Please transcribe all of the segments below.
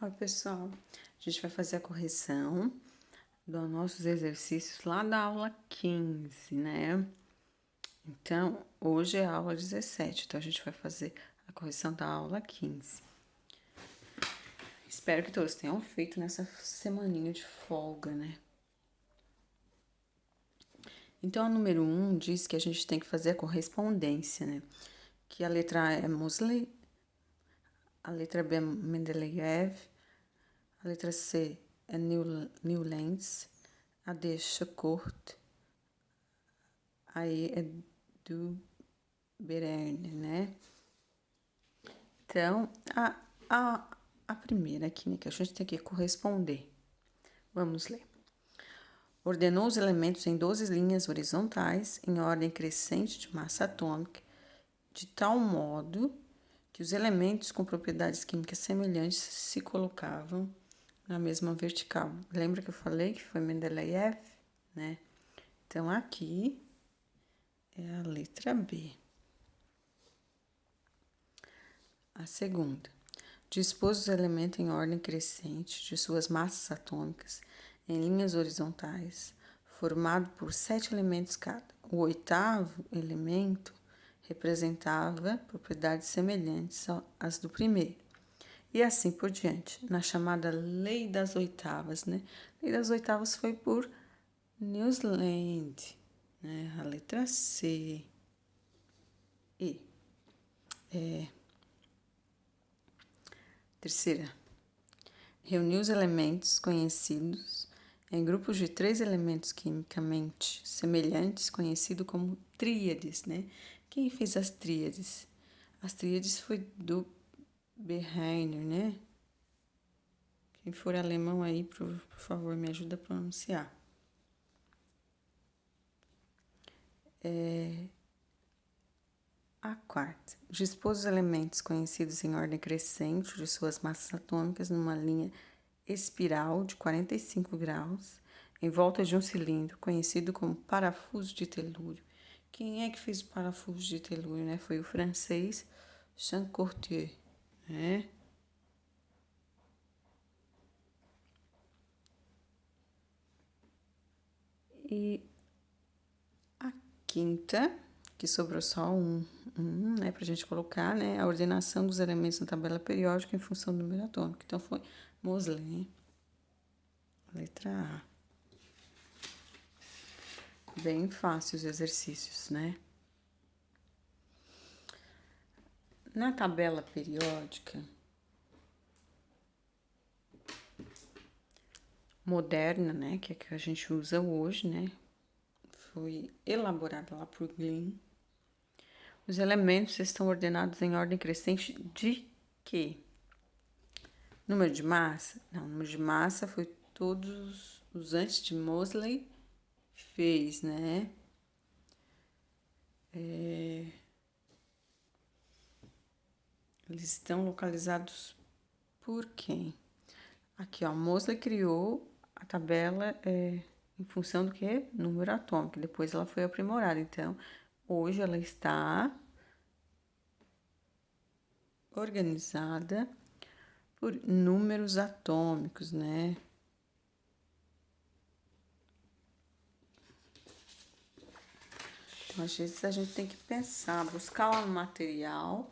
Oi, pessoal. A gente vai fazer a correção dos nossos exercícios lá da aula 15, né? Então, hoje é a aula 17, então a gente vai fazer a correção da aula 15. Espero que todos tenham feito nessa semaninha de folga, né? Então, a número 1 diz que a gente tem que fazer a correspondência, né? Que a letra A é Mosley, a letra B é Mendeleev, a letra C é Newlands, a D é Chacourt, aí é do Bererne, né? Então, a primeira aqui, né, que a gente tem que corresponder. Vamos ler. Ordenou os elementos em 12 linhas horizontais, em ordem crescente de massa atômica, de tal modo que os elementos com propriedades químicas semelhantes se colocavam na mesma vertical. Lembra que eu falei que foi Mendeleev, né? Então, aqui é a letra B. A segunda. Dispôs os elementos em ordem crescente de suas massas atômicas em linhas horizontais, formado por 7 elementos cada. O oitavo elemento representava propriedades semelhantes às do primeiro. E assim por diante, na chamada Lei das Oitavas, né? Lei das Oitavas foi por Newland, né? A letra C. Terceira. Reuniu os elementos conhecidos em grupos de 3 elementos quimicamente semelhantes, conhecido como tríades, né? Quem fez as tríades? As tríades foi do Berheiner, né? Quem for alemão aí, por favor, me ajuda a pronunciar. A quarta. Dispôs os elementos conhecidos em ordem crescente de suas massas atômicas numa linha espiral de 45 graus em volta de um cilindro conhecido como parafuso de telúrio. Quem é que fez o parafuso de telúrio, né? Foi o francês Champcourtier, né? E a quinta, que sobrou só né, pra gente colocar, né? A ordenação dos elementos na tabela periódica em função do número atômico. Então, foi Mosley, né? Letra A. Bem fácil os exercícios, né? Na tabela periódica moderna, né, que é a que a gente usa hoje, né? Foi elaborada lá por Glynn. Os elementos estão ordenados em ordem crescente de quê? Número de massa? Não, número de massa foi todos os antes de Mosley fez, né? Eles estão localizados por quem? Aqui, ó, Mosley criou a tabela em função do que? Número atômico. Depois ela foi aprimorada. Então, hoje ela está organizada por números atômicos, né? Então, às vezes a gente tem que pensar, buscar um material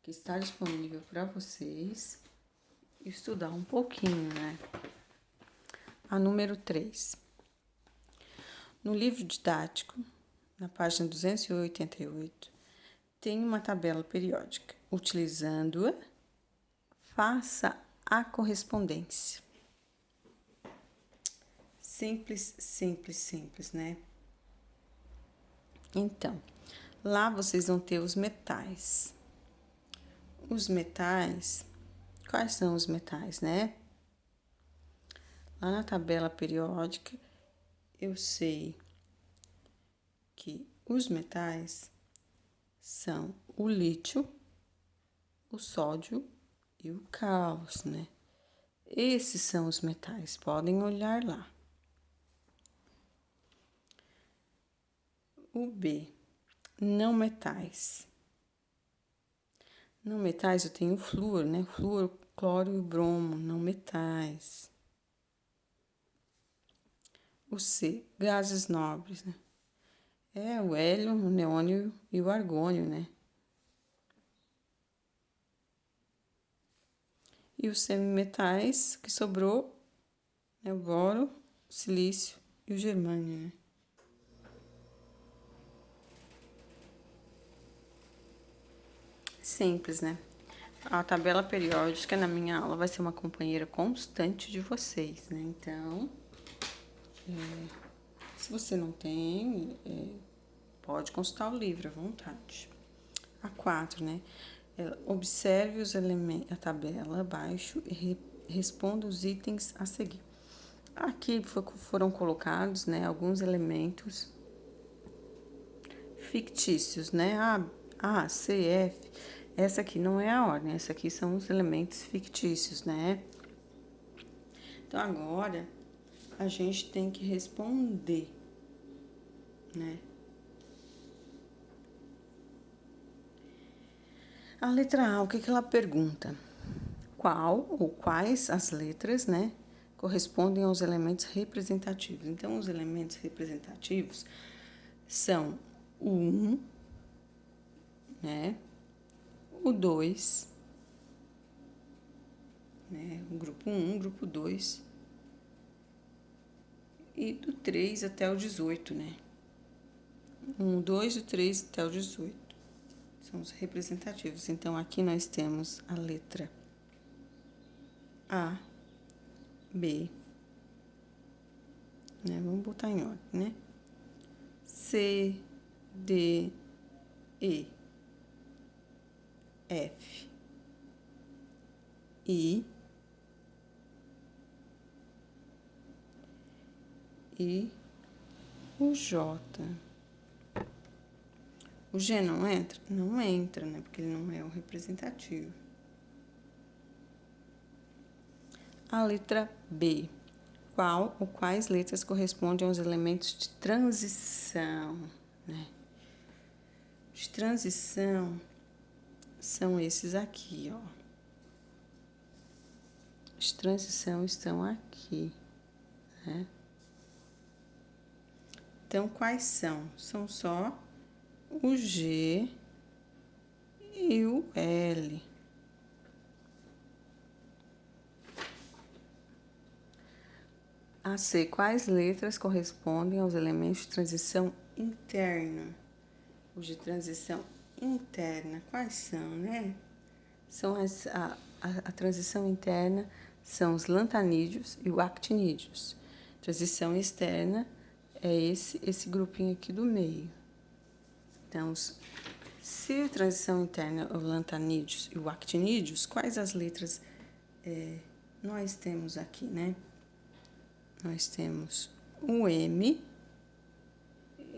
que está disponível para vocês e estudar um pouquinho, né? A número 3. No livro didático, na página 288, tem uma tabela periódica. Utilizando-a, faça a correspondência. Simples, simples, simples, né? Então, lá vocês vão ter os metais. Os metais, quais são os metais, né? Lá na tabela periódica, eu sei que os metais são o lítio, o sódio e o cálcio, né? Esses são os metais, podem olhar lá. O B, não metais. Não metais, eu tenho o flúor, né? O flúor cloro e o bromo, não metais. O C, gases nobres, né? É o hélio, o neônio e o argônio, né? E os semimetais que sobrou, né? O boro, o silício e o germânio, né? Simples, né? A tabela periódica na minha aula vai ser uma companheira constante de vocês, né? Então, se você não tem, pode consultar o livro à vontade. A 4, né? Observe os elementos, a tabela abaixo e responda os itens a seguir. Aqui foram colocados, né, alguns elementos fictícios, né? A, C, F. Essa aqui não é a ordem, essa aqui são os elementos fictícios, né? Então, agora, a gente tem que responder, né? A letra A, o que ela pergunta? Qual ou quais as letras, né, correspondem aos elementos representativos? Então, os elementos representativos são o 1, né, o 2, né, o grupo 1, grupo 2, e do 3 até o 18, né? 1, 2, o 3 até o 18. São os representativos. Então, aqui nós temos a letra A, B, né? Vamos botar em ordem, né? C, D, E, F, I e o J. O G não entra? Não entra, né? Porque ele não é o representativo. A letra B. Qual ou quais letras correspondem aos elementos de transição, né? De transição são esses aqui, ó. De transição estão aqui, né? Então, quais são? São só o G e o L. A C, quais letras correspondem aos elementos de transição interna? Os de transição interna, quais são, né? São a transição interna são os lantanídeos e o actinídeos. Transição externa é esse grupinho aqui do meio. Então, se a transição interna é o lantanídeos e o actinídeos, quais as letras nós temos aqui, né? Nós temos o M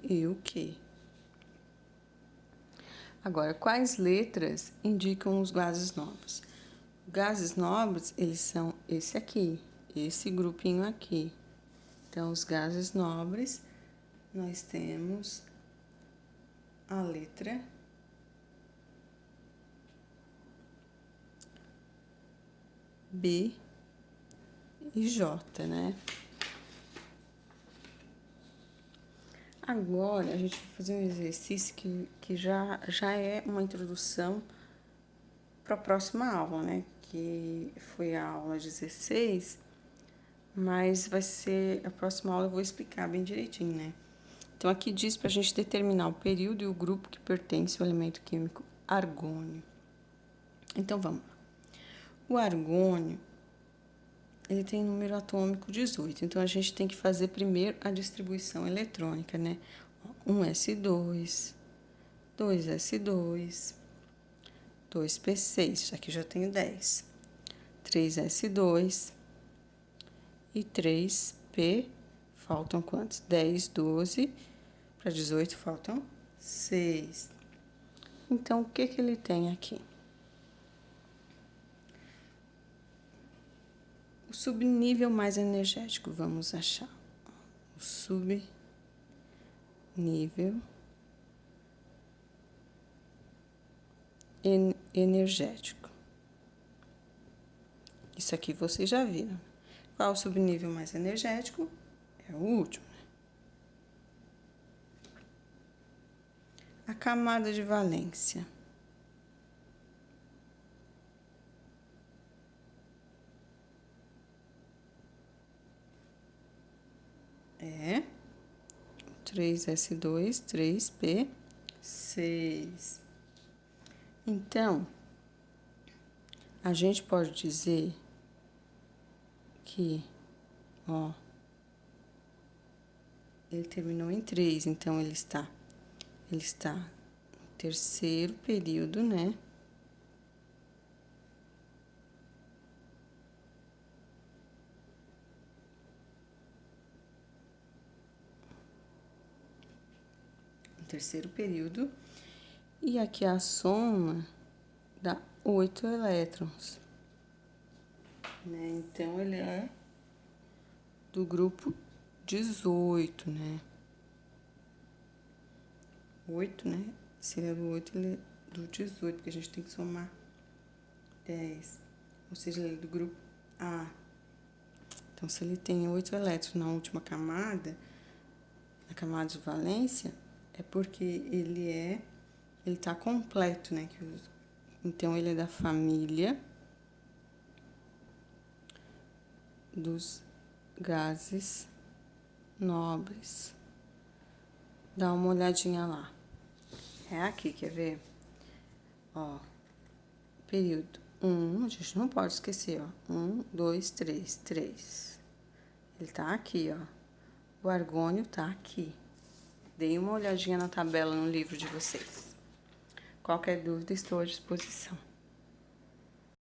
e o Q. Agora, quais letras indicam os gases nobres? Gases nobres, eles são esse aqui, esse grupinho aqui. Então, os gases nobres, nós temos a letra B e J, né? Agora, a gente vai fazer um exercício que já é uma introdução para a próxima aula, né? Que foi a aula 16, mas vai ser a próxima aula eu vou explicar bem direitinho, né? Então, aqui diz para a gente determinar o período e o grupo que pertence ao elemento químico argônio. Então, vamos lá. O argônio, ele tem número atômico 18, então a gente tem que fazer primeiro a distribuição eletrônica, né? 1s2, 2s2, 2p6, aqui já tenho 10, 3s2 e 3p, faltam quantos? 10, 12, para 18 faltam 6. Então, o que ele tem aqui? O subnível mais energético, vamos achar. O subnível energético. Isso aqui vocês já viram. Qual o subnível mais energético? É o último. A camada de valência. É 3s2, 3p6. Então, a gente pode dizer que, ó, ele terminou em 3, então ele está no terceiro período, né? Terceiro período, e aqui a soma dá 8 elétrons, né? Então, ele é do grupo 18, né? 8, né? Se ele é do 8, ele é do 18, porque a gente tem que somar 10, ou seja, ele é do grupo A. Então, se ele tem 8 elétrons na última camada, na camada de valência, é porque ele tá completo, né? Então, ele é da família dos gases nobres. Dá uma olhadinha lá. É aqui, quer ver? Ó, período 1, a gente não pode esquecer, ó. 1, 2, 3, 3. Ele tá aqui, ó. O argônio tá aqui. Deem uma olhadinha na tabela no livro de vocês. Qualquer dúvida, estou à disposição.